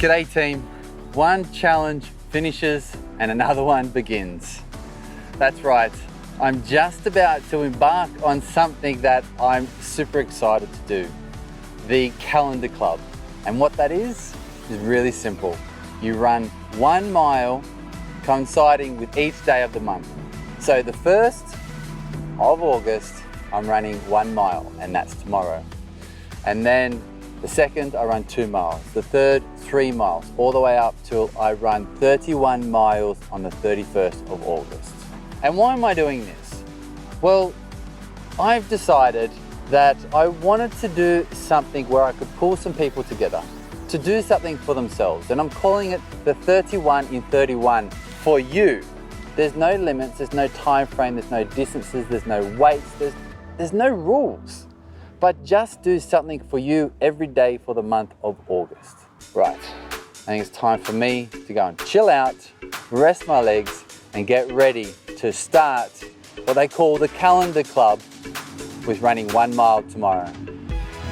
G'day team. One challenge finishes and another one begins. That's right, I'm just about to embark on something that I'm super excited to do. The Calendar Club. And what that is really simple. You run 1 mile coinciding with each day of the month. So the 1st of August, I'm running 1 mile, and that's tomorrow. And then the 2nd, I run 2 miles. The 3rd, 3 miles, all the way up till I run 31 miles on the 31st of August. And why am I doing this? Well, I've decided that I wanted to do something where I could pull some people together to do something for themselves. And I'm calling it the 31 in 31 for you. There's no limits, there's no time frame, there's no distances, there's no weights, there's no rules. But just do something for you every day for the month of August. Right, I think it's time for me to go and chill out, rest my legs, and get ready to start what they call the Calendar Club with running 1 mile tomorrow.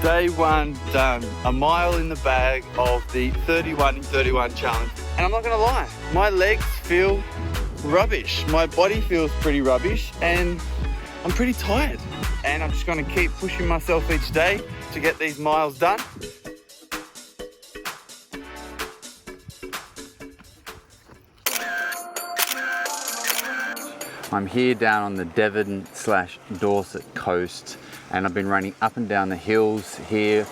Day 1 done, a mile in the bag of the 31 in 31 challenge. And I'm not gonna lie, my legs feel rubbish. My body feels pretty rubbish and I'm pretty tired. And I'm just gonna keep pushing myself each day to get these miles done. I'm here down on the Devon/Dorset coast, and I've been running up and down the hills here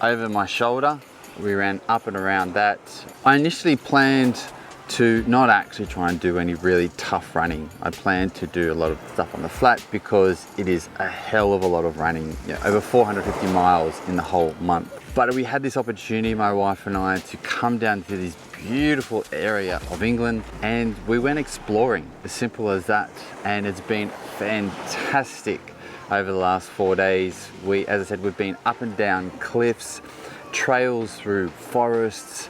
over my shoulder. We ran up and around that. I initially planned to not actually try and do any really tough running. I planned to do a lot of stuff on the flat because it is a hell of a lot of running, over 450 miles in the whole month. But we had this opportunity, my wife and I, to come down to this beautiful area of England, and we went exploring, as simple as that. And it's been fantastic over the last 4 days. As I said, we've been up and down cliffs, trails through forests,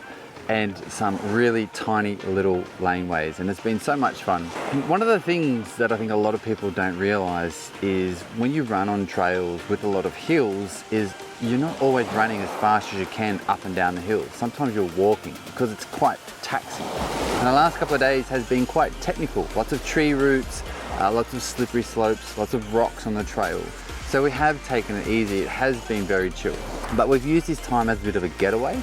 and some really tiny little laneways, and it's been so much fun. One of the things that I think a lot of people don't realize is when you run on trails with a lot of hills is you're not always running as fast as you can up and down the hills. Sometimes you're walking because it's quite taxing. And the last couple of days has been quite technical. Lots of tree roots, lots of slippery slopes, lots of rocks on the trail. So we have taken it easy. It has been very chill. But we've used this time as a bit of a getaway.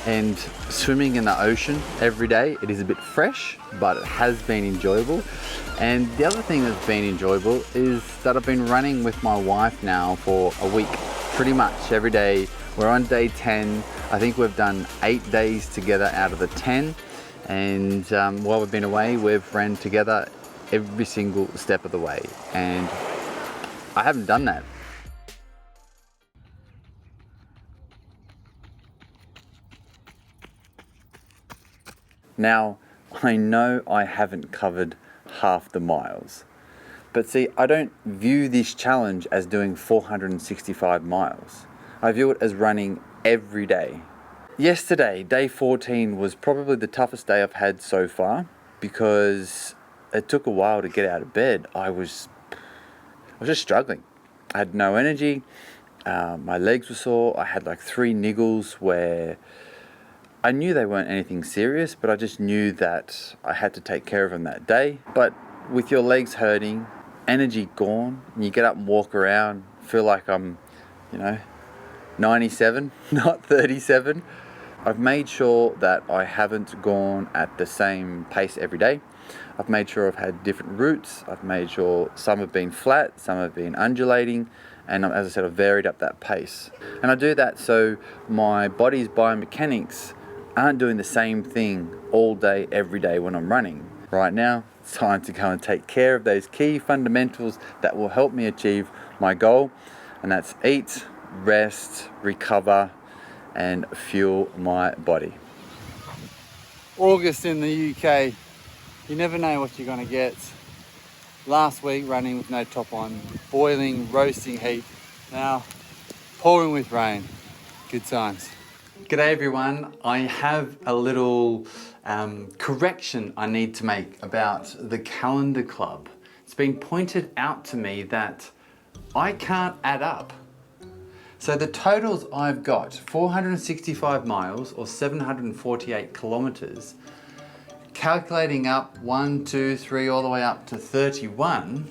And swimming in the ocean every day, it is a bit fresh, but it has been enjoyable. And the other thing that's been enjoyable is that I've been running with my wife now for a week, pretty much every day. We're on day 10. I think we've done 8 days together out of the 10. And while we've been away, we've ran together every single step of the way. And I haven't done that. Now, I know I haven't covered half the miles, but see, I don't view this challenge as doing 465 miles. I view it as running every day. Yesterday, day 14, was probably the toughest day I've had so far because it took a while to get out of bed. I was just struggling. I had no energy, my legs were sore, I had like 3 niggles where I knew they weren't anything serious, but I just knew that I had to take care of them that day. But with your legs hurting, energy gone, and you get up and walk around, feel like I'm, 97, not 37. I've made sure that I haven't gone at the same pace every day. I've made sure I've had different routes. I've made sure some have been flat, some have been undulating, and as I said, I've varied up that pace. And I do that so my body's biomechanics aren't doing the same thing all day, every day when I'm running. Right now, it's time to go and take care of those key fundamentals that will help me achieve my goal, and that's eat, rest, recover, and fuel my body. August in the UK, you never know what you're gonna get. Last week running with no top on, boiling, roasting heat. Now, pouring with rain. Good times. G'day everyone. I have a little correction I need to make about the Calendar Club. It's been pointed out to me that I can't add up. So the totals I've got, 465 miles or 748 kilometers, calculating up 1, 2, 3, all the way up to 31,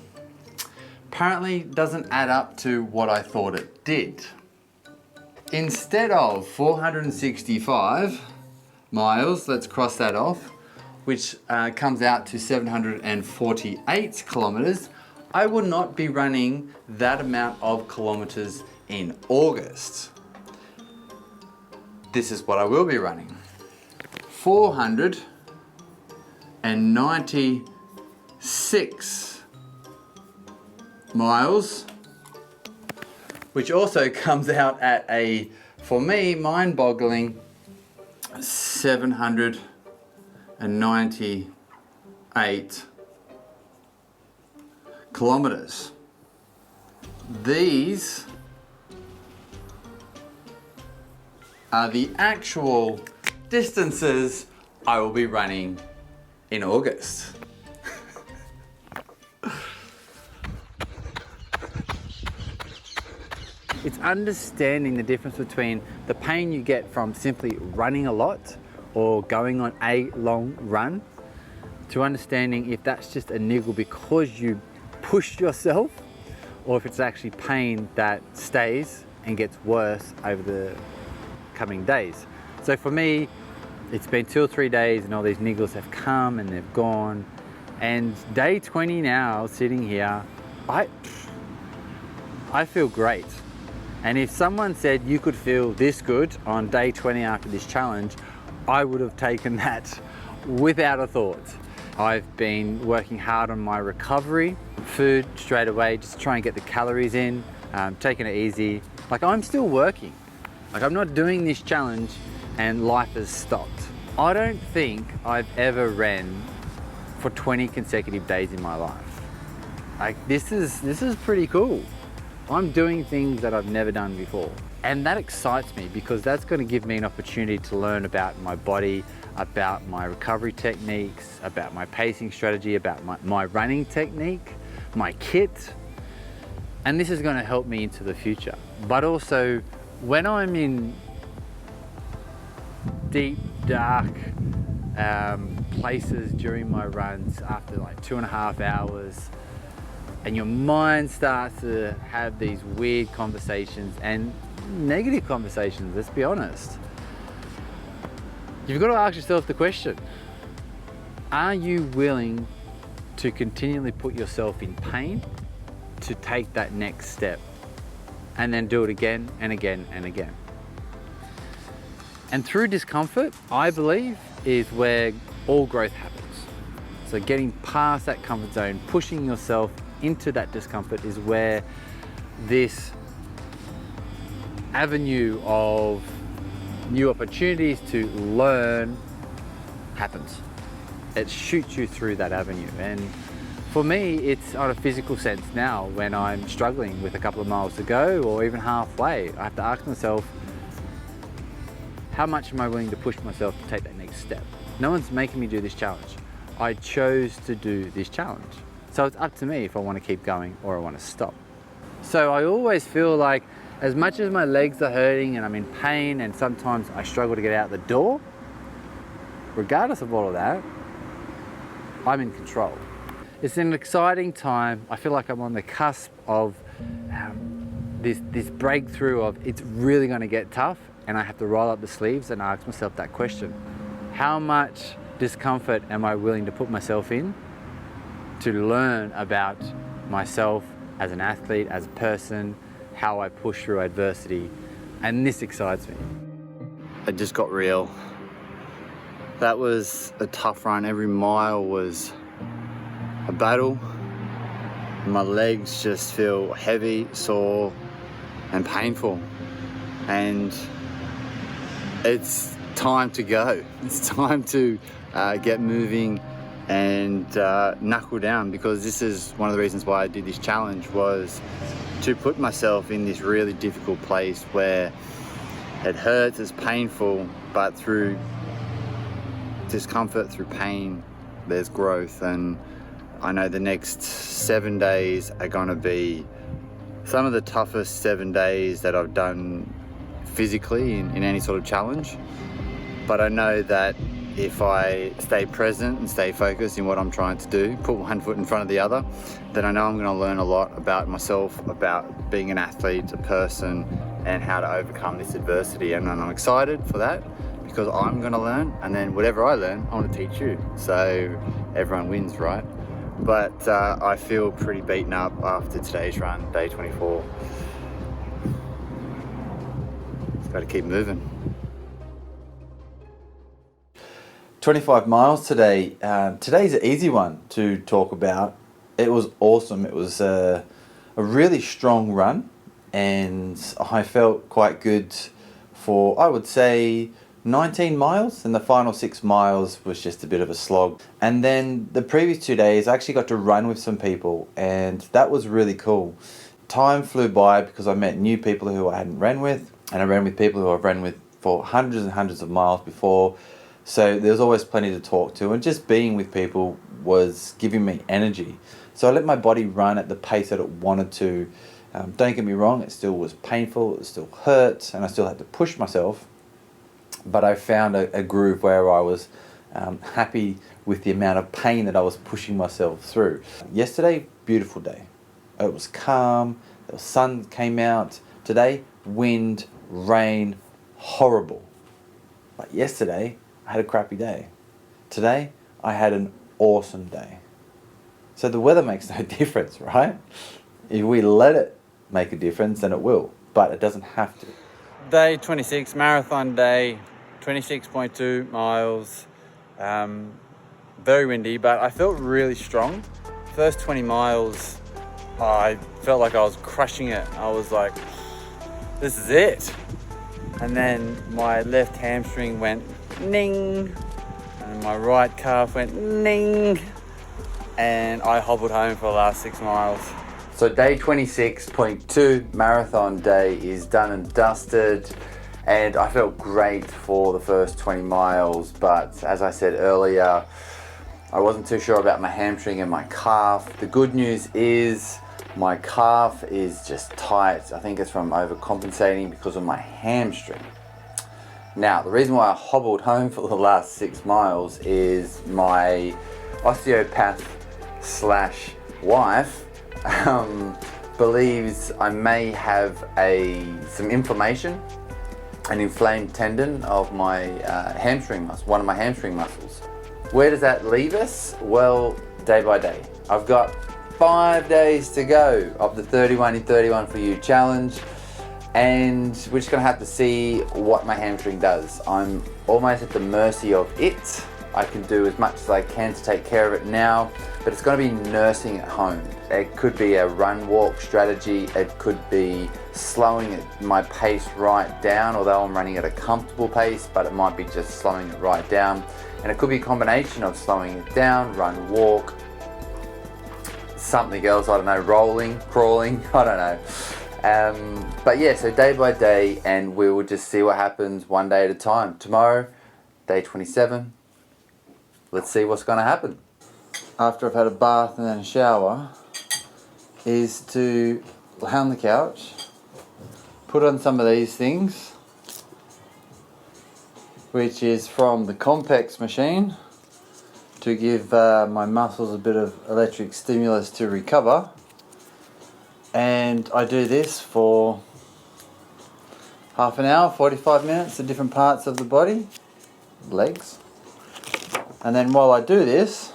apparently doesn't add up to what I thought it did. Instead of 465 miles, let's cross that off, which comes out to 748 kilometers, I will not be running that amount of kilometers in August. This is what I will be running. 496 miles, which also comes out at a, for me, mind-boggling 798 kilometers. These are the actual distances I will be running in August. It's understanding the difference between the pain you get from simply running a lot or going on a long run, to understanding if that's just a niggle because you pushed yourself, or if it's actually pain that stays and gets worse over the coming days. So for me, it's been 2 or 3 days and all these niggles have come and they've gone. And day 20 now, sitting here, I feel great. And if someone said you could feel this good on day 20 after this challenge, I would have taken that without a thought. I've been working hard on my recovery, food straight away, just try and get the calories in, taking it easy. Like, I'm still working. Like, I'm not doing this challenge and life has stopped. I don't think I've ever ran for 20 consecutive days in my life. Like, this is pretty cool. I'm doing things that I've never done before. And that excites me because that's going to give me an opportunity to learn about my body, about my recovery techniques, about my pacing strategy, about my running technique, my kit. And this is going to help me into the future. But also, when I'm in deep, dark places during my runs after like 2.5 hours, and your mind starts to have these weird conversations and negative conversations, let's be honest. You've got to ask yourself the question, are you willing to continually put yourself in pain to take that next step and then do it again and again and again? And through discomfort, I believe, is where all growth happens. So getting past that comfort zone, pushing yourself into that discomfort, is where this avenue of new opportunities to learn happens. It shoots you through that avenue. And for me, it's on a physical sense now. When I'm struggling with a couple of miles to go or even halfway, I have to ask myself, how much am I willing to push myself to take that next step? No one's making me do this challenge. I chose to do this challenge. So it's up to me if I want to keep going or I want to stop. So I always feel like, as much as my legs are hurting and I'm in pain and sometimes I struggle to get out the door, regardless of all of that, I'm in control. It's an exciting time. I feel like I'm on the cusp of this breakthrough of it's really going to get tough, and I have to roll up the sleeves and ask myself that question. How much discomfort am I willing to put myself in to learn about myself as an athlete, as a person, how I push through adversity? And this excites me. It just got real. That was a tough run. Every mile was a battle. My legs just feel heavy, sore, and painful. And it's time to go. It's time to get moving and knuckle down, because this is one of the reasons why I did this challenge, was to put myself in this really difficult place where it hurts, it's painful, but through discomfort, through pain, there's growth. And I know the next 7 days are going to be some of the toughest 7 days that I've done physically in any sort of challenge. But I know that if I stay present and stay focused in what I'm trying to do, put one foot in front of the other, then I know I'm going to learn a lot about myself, about being an athlete, a person, and how to overcome this adversity. And I'm excited for that because I'm going to learn, and then whatever I learn, I want to teach you. So everyone wins, right? But I feel pretty beaten up after today's run, day 24. Just got to keep moving. 25 miles today. Today's an easy one to talk about. It was awesome. It was a really strong run, and I felt quite good for, I would say, 19 miles, and the final 6 miles was just a bit of a slog. And then the previous 2 days I actually got to run with some people, and that was really cool. Time flew by because I met new people who I hadn't ran with, and I ran with people who I've ran with for hundreds and hundreds of miles before. So there's always plenty to talk to, and just being with people was giving me energy. So I let my body run at the pace that it wanted to. Don't get me wrong, it still was painful, it still hurt, and I still had to push myself. But I found a groove where I was happy with the amount of pain that I was pushing myself through. Yesterday, beautiful day. It was calm, the sun came out. Today, wind, rain, horrible. But yesterday, I had a crappy day. Today, I had an awesome day. So the weather makes no difference, right? If we let it make a difference, then it will, but it doesn't have to. Day 26, marathon day, 26.2 miles. Very windy, but I felt really strong. First 20 miles, I felt like I was crushing it. I was like, this is it. And then my left hamstring went ning, and my right calf went ning, and I hobbled home for the last 6 miles. So day 26.2 marathon day is done and dusted, and I felt great for the first 20 miles, but as I said earlier, I wasn't too sure about my hamstring and my calf. The good news is my calf is just tight. I think it's from overcompensating because of my hamstring. Now, the reason why I hobbled home for the last 6 miles is my osteopath slash wife believes I may have some inflammation, an inflamed tendon of my hamstring muscle, one of my hamstring muscles. Where does that leave us? Well, day by day. I've got 5 days to go of the 31 in 31 for you challenge, and we're just gonna have to see what my hamstring does. I'm almost at the mercy of it. I can do as much as I can to take care of it now, but it's gonna be nursing at home. It could be a run walk strategy, it could be slowing my pace right down, although I'm running at a comfortable pace, but it might be just slowing it right down. And it could be a combination of slowing it down, run, walk, something else, I don't know, rolling, crawling, I don't know. But yeah, so day by day, and we will just see what happens one day at a time. Tomorrow, day 27, let's see what's gonna happen. After I've had a bath and then a shower, is to lay on the couch, put on some of these things, which is from the Compex machine, to give my muscles a bit of electric stimulus to recover. And I do this for half an hour, 45 minutes, to different parts of the body, legs. And then while I do this,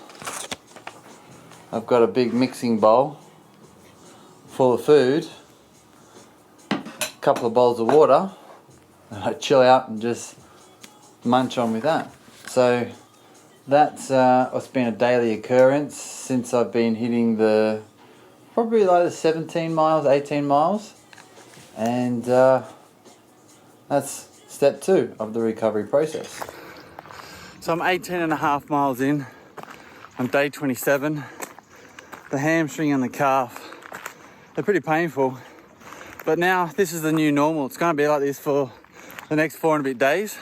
I've got a big mixing bowl full of food, a couple of bowls of water, and I chill out and just munch on with that. So that's what's been a daily occurrence since I've been hitting probably like the 17 miles, 18 miles. And that's step 2 of the recovery process. So I'm 18.5 miles in. I'm day 27. The hamstring and the calf, they're pretty painful. But now this is the new normal. It's going to be like this for the next 4 and a bit days.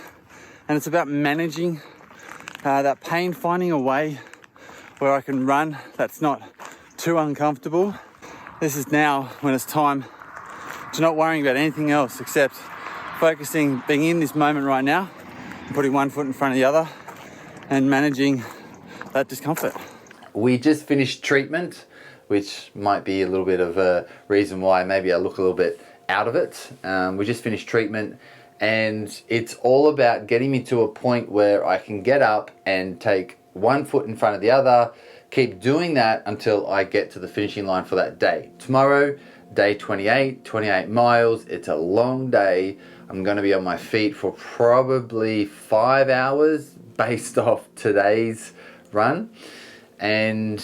And it's about managing that pain, finding a way where I can run that's not too uncomfortable. This is now when it's time to not worrying about anything else except focusing, being in this moment right now, putting one foot in front of the other and managing that discomfort. We just finished treatment, which might be a little bit of a reason why maybe I look a little bit out of it. We just finished treatment, and it's all about getting me to a point where I can get up and take one foot in front of the other, keep doing that until I get to the finishing line for that day. Tomorrow, day 28 miles. It's a long day. I'm going to be on my feet for probably 5 hours based off today's run. And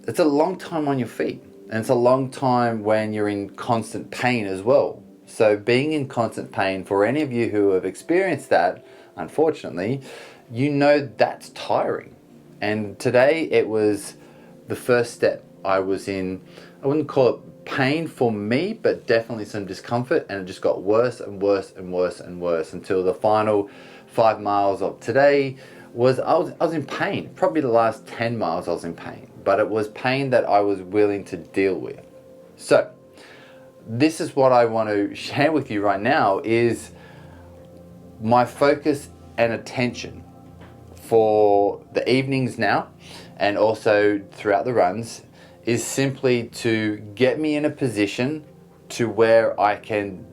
it's a long time on your feet. And it's a long time when you're in constant pain as well. So being in constant pain, for any of you who have experienced that, unfortunately, you know that's tiring. And today it was the first step. I was in, I wouldn't call it pain for me, but definitely some discomfort, and it just got worse and worse and worse and worse until the final 5 miles of today was, I was in pain. Probably the last 10 miles I was in pain, but it was pain that I was willing to deal with. So this is what I want to share with you right now, is my focus and attention for the evenings now and also throughout the runs is simply to get me in a position to where I can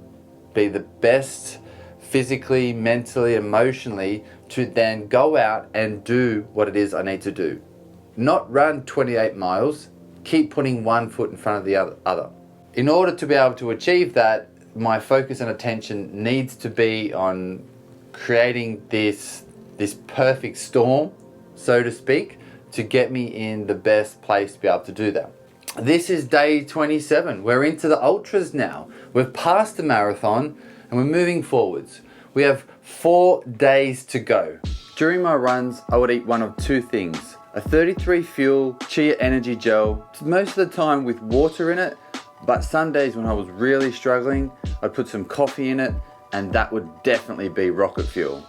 be the best physically, mentally, emotionally, to then go out and do what it is I need to do. Not run 28 miles, keep putting one foot in front of the other. In order to be able to achieve that, my focus and attention needs to be on creating this perfect storm, so to speak, to get me in the best place to be able to do that. This is day 27. We're into the ultras now. We've passed the marathon and we're moving forwards. We have 4 days to go. During my runs, I would eat one of two things: a 33 Fuel Chia Energy Gel, most of the time with water in it, but some days when I was really struggling, I'd put some coffee in it, and that would definitely be rocket fuel.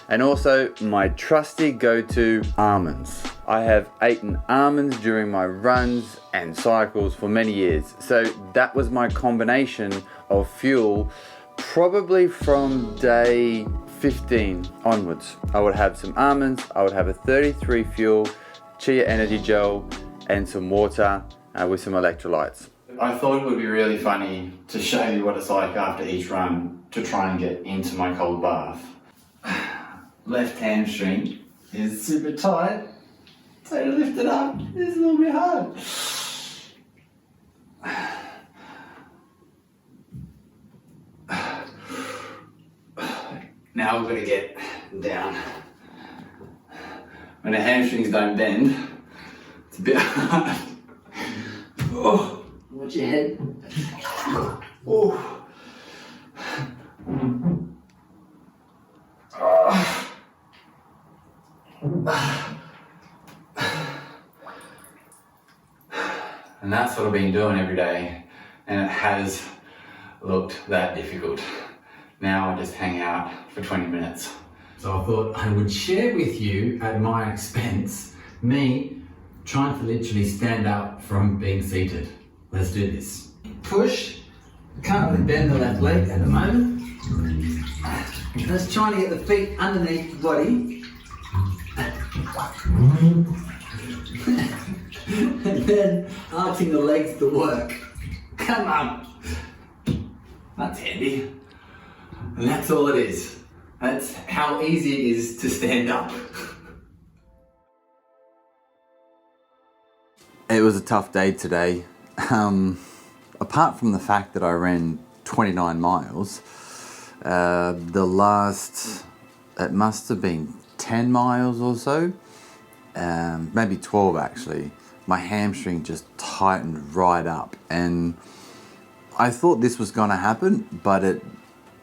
And also my trusty go-to, almonds. I have eaten almonds during my runs and cycles for many years. So that was my combination of fuel, probably from day 15 onwards. I would have some almonds, I would have a 33 Fuel Chia Energy Gel and some water with some electrolytes. I thought it would be really funny to show you what it's like after each run to try and get into my cold bath. Left hamstring is super tight, so to lift it up is a little bit hard. Now we've got to get down. When the hamstrings don't bend, it's a bit hard. Oh, watch your head. Oh. And that's what I've been doing every day, and it has looked that difficult. Now I just hang out for 20 minutes. So I thought I would share with you, at my expense, me trying to literally stand up from being seated. Let's do this. Push. Can't really bend the left leg at the moment. Just trying to get the feet underneath the body. And then arching the legs to work. Come on. That's handy. And that's all it is. That's how easy it is to stand up. It was a tough day today. Apart from the fact that I ran 29 miles, the last, it must have been 10 miles or so, maybe 12 actually, my hamstring just tightened right up, and I thought this was going to happen, but it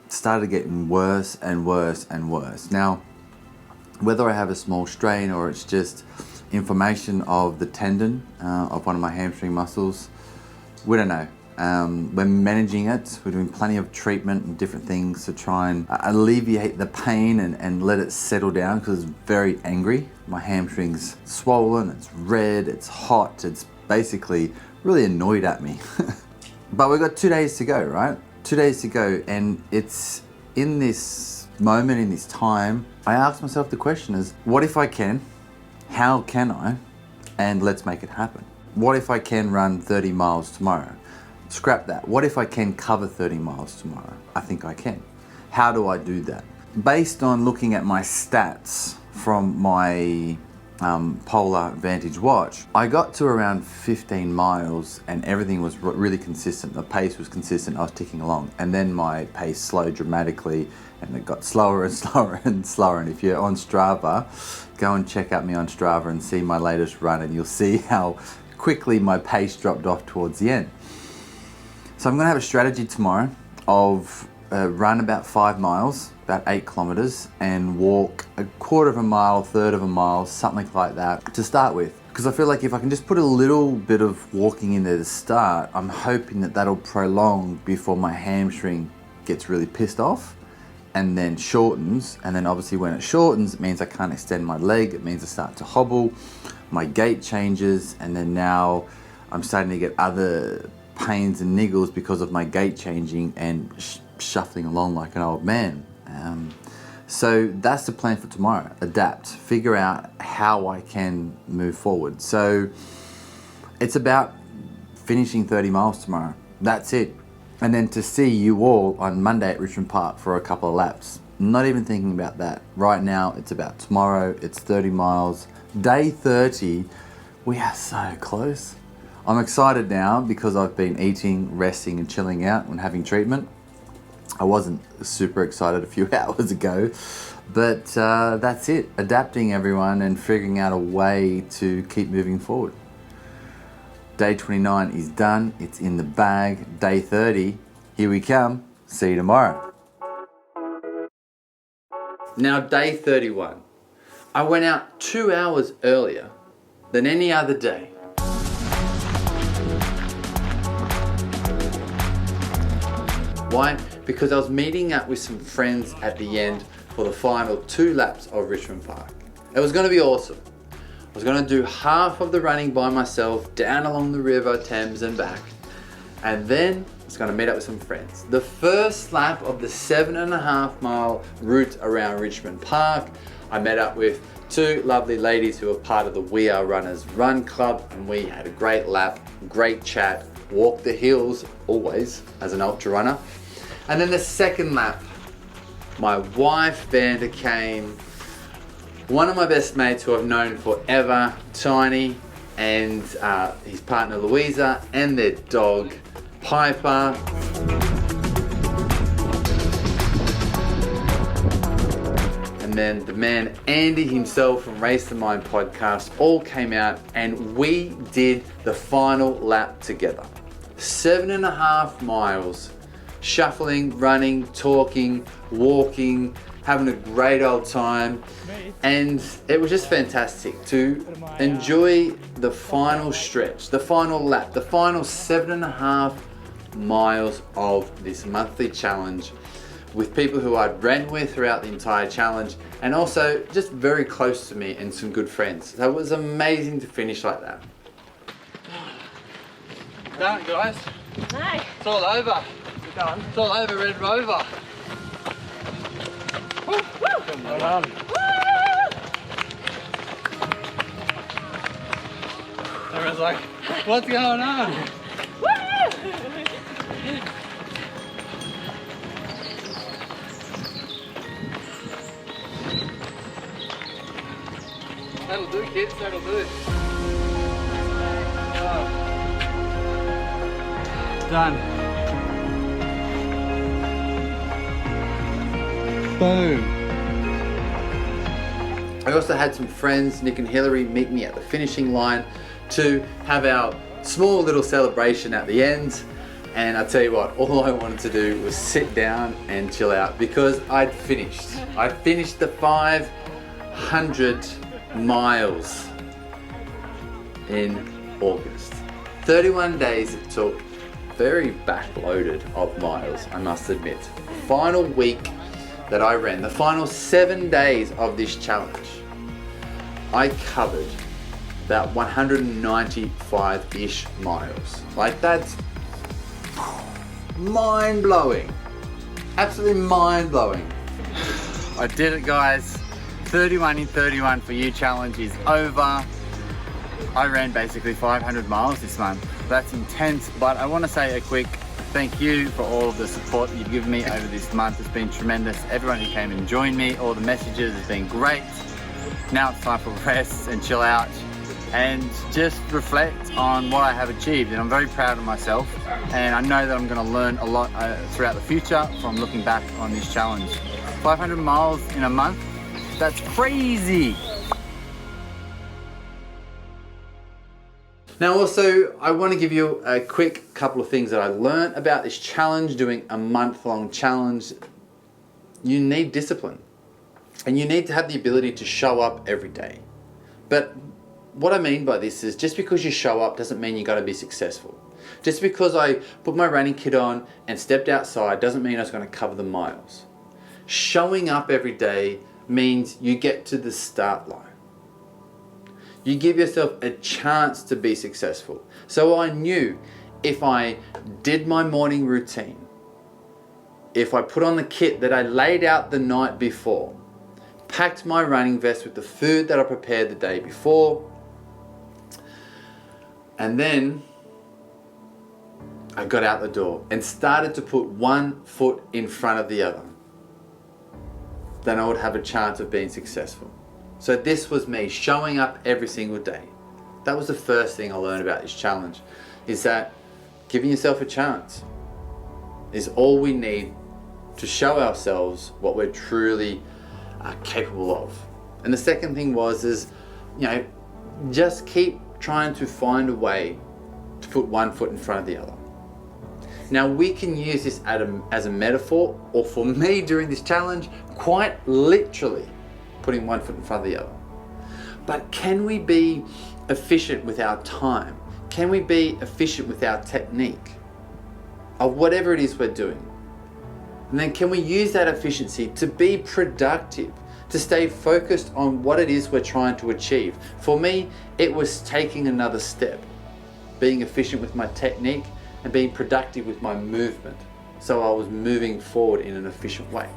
started getting worse and worse and worse. Now, whether I have a small strain or it's just inflammation of the tendon of one of my hamstring muscles, we don't know. We're managing it. We're doing plenty of treatment and different things to try and alleviate the pain and let it settle down, because it's very angry. My hamstring's swollen, it's red, it's hot, it's basically really annoyed at me. But we've got 2 days to go, right? 2 days to go, and it's in this moment, in this time, I asked myself the question is, what if I can? How can I? And let's make it happen. What if I can run 30 miles tomorrow? Scrap that. What if I can cover 30 miles tomorrow? I think I can. How do I do that? Based on looking at my stats from my Polar Vantage watch, I got to around 15 miles and everything was really consistent. The pace was consistent, I was ticking along. And then my pace slowed dramatically and it got slower and slower and slower. And if you're on Strava, go and check out me on Strava and see my latest run and you'll see how quickly my pace dropped off towards the end. So I'm gonna have a strategy tomorrow of run about 5 miles, about 8 kilometers, and walk a quarter of a mile, a third of a mile, something like that to start with. Because I feel like if I can just put a little bit of walking in there to start, I'm hoping that that'll prolong before my hamstring gets really pissed off and then shortens. And then obviously when it shortens, it means I can't extend my leg. It means I start to hobble, my gait changes, and then now I'm starting to get other pains and niggles because of my gait changing and shuffling along like an old man. So that's the plan for tomorrow. Adapt, figure out how I can move forward. So it's about finishing 30 miles tomorrow. That's it. And then to see you all on Monday at Richmond Park for a couple of laps. Not even thinking about that. Right now, it's about tomorrow. It's 30 miles. Day 30, we are so close. I'm excited now because I've been eating, resting and chilling out and having treatment. I wasn't super excited a few hours ago, but that's it. Adapting, everyone, and figuring out a way to keep moving forward. Day 29 is done. It's in the bag. Day 30, here we come. See you tomorrow. Now, day 31. I went out 2 hours earlier than any other day. Why? Because I was meeting up with some friends at the end for the final 2 laps of Richmond Park. It was going to be awesome. I was going to do half of the running by myself down along the river Thames and back, and then I was going to meet up with some friends. The first lap of the 7.5 mile route around Richmond Park, I met up with 2 lovely ladies who are part of the We Are Runners Run Club, and we had a great lap, great chat, walked the hills, always as an ultra runner. And then the second lap, my wife Vanda came, one of my best mates who I've known forever, Tiny, and his partner Louisa, and their dog Piper. And then the man Andy himself from Race the Mind podcast all came out and we did the final lap together. 7.5 miles, shuffling, running, talking, walking, having a great old time. And it was just fantastic to enjoy the final stretch, the final lap, the final 7.5 miles of this monthly challenge with people who I'd ran with throughout the entire challenge, and also just very close to me and some good friends. So it was amazing to finish like that. Done, guys. No. It's all over. Done. It's all over, Red Rover. Woo! Well done. Everyone's like, what's going on? That'll do, kids, that'll do. Done. Boom. I also had some friends, Nick and Hillary, meet me at the finishing line to have our small little celebration at the end. And I tell you what, all I wanted to do was sit down and chill out because I'd finished. I finished the 500 miles in August. 31 days it took, very backloaded of miles, I must admit. Final week that I ran, the final 7 days of this challenge, I covered about 195-ish miles. Like that's mind-blowing. Absolutely mind-blowing. I did it, guys. 31 in 31 for you challenge is over. I ran basically 500 miles this month. That's intense, but I want to say a quick thank you for all of the support that you've given me over this month. It's been tremendous. Everyone who came and joined me, all the messages has been great. Now it's time for rest and chill out and just reflect on what I have achieved. And I'm very proud of myself. And I know that I'm going to learn a lot throughout the future from looking back on this challenge. 500 miles in a month, that's crazy. Now also, I want to give you a quick couple of things that I learned about this challenge, doing a month-long challenge. You need discipline and you need to have the ability to show up every day. But what I mean by this is just because you show up doesn't mean you got to be successful. Just because I put my running kit on and stepped outside doesn't mean I was going to cover the miles. Showing up every day means you get to the start line. You give yourself a chance to be successful. So I knew if I did my morning routine, if I put on the kit that I laid out the night before, packed my running vest with the food that I prepared the day before, and then I got out the door and started to put one foot in front of the other, then I would have a chance of being successful. So this was me showing up every single day. That was the first thing I learned about this challenge, is that giving yourself a chance is all we need to show ourselves what we're truly capable of. And the second thing is, just keep trying to find a way to put one foot in front of the other. Now we can use this as a metaphor, or for me during this challenge, quite literally putting one foot in front of the other. But can we be efficient with our time? Can we be efficient with our technique of whatever it is we're doing? And then can we use that efficiency to be productive, to stay focused on what it is we're trying to achieve? For me, it was taking another step, being efficient with my technique and being productive with my movement. So I was moving forward in an efficient way.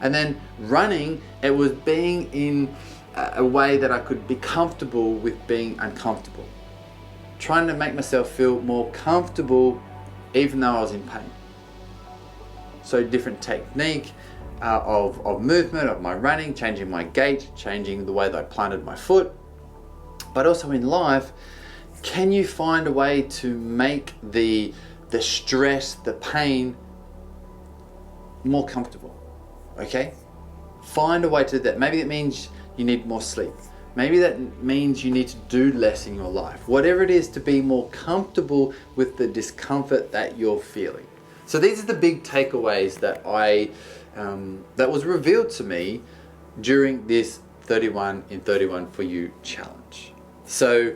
And then running, it was being in a way that I could be comfortable with being uncomfortable. Trying to make myself feel more comfortable even though I was in pain. So different technique of movement, of my running, changing my gait, changing the way that I planted my foot. But also in life, can you find a way to make the stress, the pain more comfortable? Okay? Find a way to do that. Maybe it means you need more sleep. Maybe that means you need to do less in your life. Whatever it is, to be more comfortable with the discomfort that you're feeling. So these are the big takeaways that that was revealed to me during this 31 in 31 for you challenge. So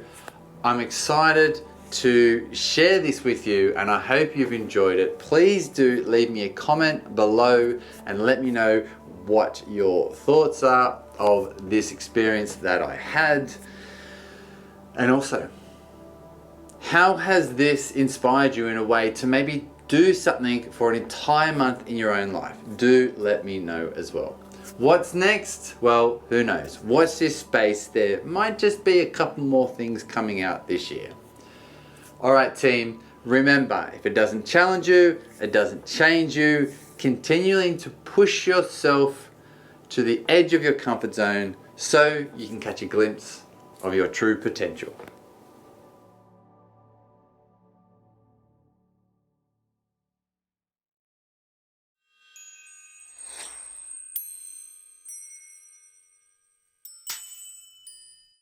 I'm excited to share this with you, and I hope you've enjoyed it. Please do leave me a comment below and let me know what your thoughts are of this experience that I had. And also, how has this inspired you in a way to maybe do something for an entire month in your own life? Do let me know as well. What's next? Well, who knows? Watch this space. There might just be a couple more things coming out this year. All right, team, remember, if it doesn't challenge you, it doesn't change you. Continuing to push yourself to the edge of your comfort zone so you can catch a glimpse of your true potential.